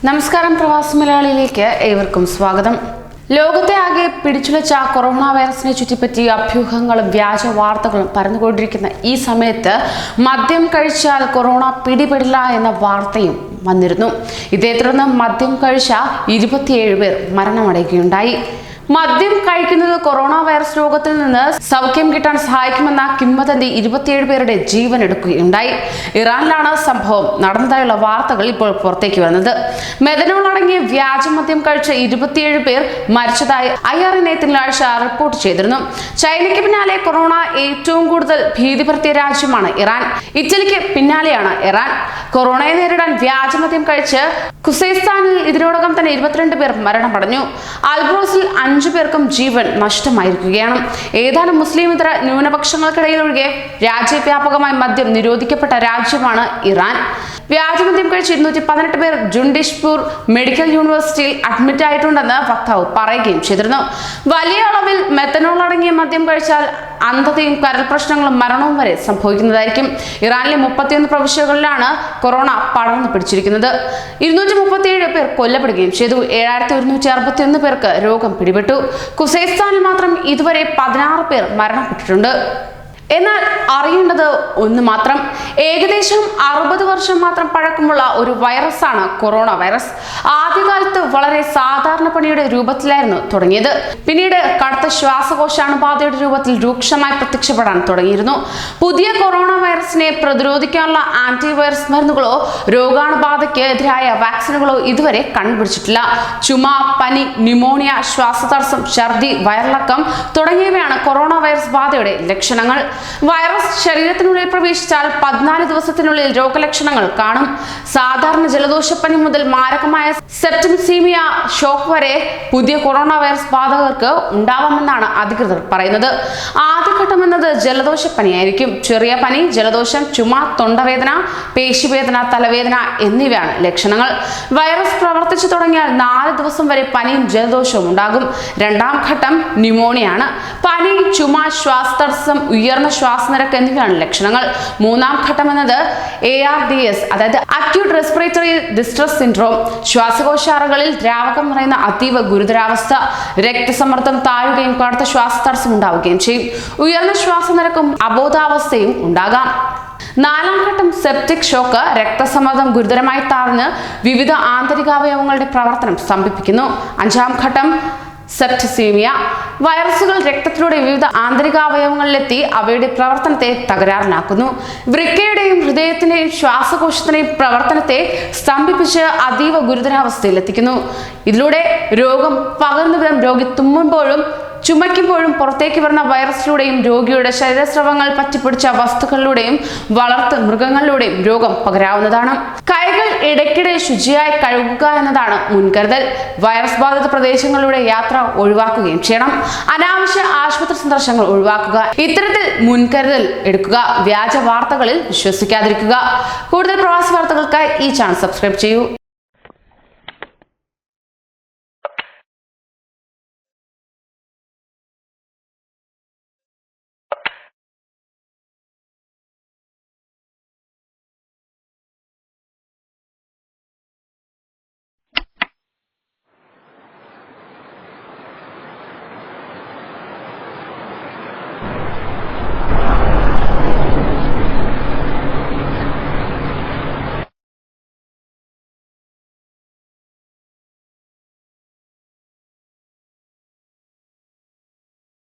നമസ്കാരം, പ്രവാസി മലയാളിയിലേക്ക് ഏവർക്കും സ്വാഗതം. ലോകത്തെ ആകെ പിടിച്ചുലച്ച കൊറോണ വൈറസിനെ ചുറ്റിപ്പറ്റി അഭ്യൂഹങ്ങളും വ്യാജ വാർത്തകളും പരന്നുകൊണ്ടിരിക്കുന്ന ഈ സമയത്ത് മദ്യം കഴിച്ചാൽ കൊറോണ പിടിപെടില്ല എന്ന വാർത്തയും വന്നിരുന്നു. ഇതേ തുടർന്ന് മദ്യം കഴിച്ച 27 പേർ മരണമടയുകയുണ്ടായി. മദ്യം കഴിക്കുന്നത് കൊറോണ വൈറസ് രോഗത്തിൽ നിന്ന് സൗഖ്യം കിട്ടാൻ സഹായിക്കുമെന്ന കിംവദന്തി 27 പേരുടെ ജീവൻ എടുക്കുകയുണ്ടായി. ഇറാനിലാണ് സംഭവം നടന്നതായുള്ള വാർത്തകൾ ഇപ്പോൾ പുറത്തേക്ക് വന്നത്. മെഥനോൾ അടങ്ങിയ വ്യാജമദ്യം കഴിച്ച 27 പേർ മരിച്ചതായി IRNA തിങ്കളാഴ്ച റിപ്പോർട്ട് ചെയ്തിരുന്നു. ചൈനയ്ക്ക് പിന്നാലെ കൊറോണ ഏറ്റവും കൂടുതൽ ഭീതി പരത്തിയ രാജ്യമാണ് ഇറാൻ. ഇറ്റലിക്ക് പിന്നാലെയാണ് ഇറാൻ. കൊറോണയെ നേരിടാൻ വ്യാജമദ്യം കഴിച്ച് ഖുസൈസ്ഥാനിൽ ഇതിനോടകം തന്നെ 22 പേർ മരണമടഞ്ഞു. അൽബ്രോസിൽ 5 പേർക്കും ജീവൻ നഷ്ടമായിരിക്കുകയാണ്. ഏതാനും മുസ്ലിമിതര ന്യൂനപക്ഷങ്ങൾക്കിടയിൽ ഒഴികെ രാജ്യവ്യാപകമായി മദ്യം നിരോധിക്കപ്പെട്ട രാജ്യമാണ് ഇറാൻ. വ്യാജമദ്യം കഴിച്ച് 218 പേർ ജുണ്ടിഷ്പൂർ മെഡിക്കൽ യൂണിവേഴ്സിറ്റിയിൽ അഡ്മിറ്റ് ആയിട്ടുണ്ടെന്ന് വക്താവ് പറയുകയും ചെയ്തിരുന്നു. വലിയ അളവിൽ മെത്തനോൾ അടങ്ങിയ മദ്യം കഴിച്ചാൽ അന്ധതയും കരൾ പ്രശ്നങ്ങളും മരണവും വരെ സംഭവിക്കുന്നതായിരിക്കും. ഇറാനിലെ 31 പ്രവിശ്യകളിലാണ് കൊറോണ പടർന്നു പിടിച്ചിരിക്കുന്നത്. 237 പേർ കൊല്ലപ്പെടുകയും ചെയ്തു. 7161 പേർക്ക് രോഗം പിടിപെട്ടു. ഖുസൈസ്ഥാനിൽ മാത്രം ഇതുവരെ 16 പേർ മരണപ്പെട്ടിട്ടുണ്ട്. എന്നാൽ അറിയേണ്ടത് ഒന്ന് മാത്രം, ഏകദേശം 60 വർഷം മാത്രം പഴക്കമുള്ള ഒരു വൈറസാണ് കൊറോണ വൈറസ്. ആദ്യകാലത്ത് വളരെ സാധാരണ പനിയുടെ രൂപത്തിലായിരുന്നു തുടങ്ങിയത്. പിന്നീട് കടുത്ത ശ്വാസകോശാണുബാധയുടെ രൂപത്തിൽ രൂക്ഷമായി പ്രത്യക്ഷപ്പെടാൻ തുടങ്ങിയിരുന്നു. പുതിയ കൊറോണ വൈറസിനെ പ്രതിരോധിക്കാനുള്ള ആന്റിവൈറസ് മരുന്നുകളോ രോഗാണുബാധയ്ക്ക് എതിരായ വാക്സിനുകളോ ഇതുവരെ കണ്ടുപിടിച്ചിട്ടില്ല. ചുമ, പനി, ന്യൂമോണിയ, ശ്വാസതടസ്സം, ഛർദി, വയറിളക്കം തുടങ്ങിയവയാണ് കൊറോണ വൈറസ് ബാധയുടെ ലക്ഷണങ്ങൾ. വൈറസ് ശരീരത്തിനുള്ളിൽ പ്രവേശിച്ചാൽ 14 ദിവസത്തിനുള്ളിൽ രോഗലക്ഷണങ്ങൾ കാണും. സാധാരണ ജലദോഷപ്പനി മുതൽ മാരകമായ സെപ്റ്റിസിമിയ ഷോക്ക് വരെ പുതിയ കൊറോണ വൈറസ് ബാധകർക്ക് ഉണ്ടാവാമെന്നാണ് അധികൃതർ പറയുന്നത്. ആദ്യഘട്ടം എന്നത് ജലദോഷപ്പനിയായിരിക്കും. ചെറിയ പനി, ജലദോഷം, ചുമ, തൊണ്ടവേദന, പേശിവേദന, തലവേദന എന്നിവയാണ് ലക്ഷണങ്ങൾ. വൈറസ് പ്രവർത്തിച്ചു തുടങ്ങിയാൽ 4 ദിവസം വരെ പനിയും ജലദോഷവും ഉണ്ടാകും. രണ്ടാം ഘട്ടം ന്യൂമോണിയാണ്. പനി, ചുമ, ശ്വാസതടസ്സം, ഉയർന്ന ശ്വാസനിരക്ക് എന്നിവയാണ് ലക്ഷണങ്ങൾ. മൂന്നാം ഘട്ടം എന്നത് ARDS, അതായത് അക്യൂട്ട് റെസ്പിറേറ്ററി ഡിസ്ട്രസ് സിൻഡ്രോം. ശ്വാസകോശാറകളിൽ ദ്രാവകം നിറയുന്ന അതീവ ഗുരുതരാവസ്ഥ. രക്തസമ്മർദ്ദം താഴുകയും കടുത്ത ശ്വാസതടസ്സം ഉണ്ടാവുകയും ചെയ്യും. ഉയർന്ന ശ്വാസനിരക്കും അബോധാവസ്ഥയും ഉണ്ടാകാം. നാലാം ഘട്ടം സെപ്റ്റിക് ഷോക്ക്. രക്തസമ്മർദ്ദം ഗുരുതരമായി താഴ്ന്ന് വിവിധ ആന്തരികാവയവങ്ങളുടെ പ്രവർത്തനം സ്തംഭിപ്പിക്കുന്നു. അഞ്ചാം ഘട്ടം സെപ്റ്റിസീമിയ. വൈറസുകൾ രക്തത്തിലൂടെ വിവിധ ആന്തരികാവയവങ്ങളിലെത്തി അവയുടെ പ്രവർത്തനത്തെ തകരാറിലാക്കുന്നു. വൃക്കയുടെയും ഹൃദയത്തിന്റെയും ശ്വാസകോശത്തിന്റെയും പ്രവർത്തനത്തെ സ്തംഭിപ്പിച്ച് അതീവ ഗുരുതരാവസ്ഥയിലെത്തിക്കുന്നു. ഇതിലൂടെ രോഗം പകർന്നു വിധം രോഗി തുമ്മുമ്പോഴും ചുമയ്ക്കുമ്പോഴും പുറത്തേക്ക് വരുന്ന വൈറസിലൂടെയും രോഗിയുടെ ശരീരസ്രവങ്ങൾ പറ്റിപ്പിടിച്ച വസ്തുക്കളിലൂടെയും വളർത്തു മൃഗങ്ങളിലൂടെയും രോഗം പകരാവുന്നതാണ്. കൈകൾ ഇടയ്ക്കിടെ ശുചിയായി കഴുകുക എന്നതാണ് മുൻകരുതൽ. വൈറസ് ബാധിത പ്രദേശങ്ങളിലൂടെ യാത്ര ഒഴിവാക്കുകയും ചെയ്യണം. അനാവശ്യ ആശുപത്രി സന്ദർശനങ്ങൾ ഒഴിവാക്കുക. ഇത്തരത്തിൽ മുൻകരുതൽ എടുക്കുക. വ്യാജ വാർത്തകളിൽ വിശ്വസിക്കാതിരിക്കുക. കൂടുതൽ പ്രവാസി വാർത്തകൾക്കായി ഈ ചാനൽ സബ്സ്ക്രൈബ് ചെയ്യൂ.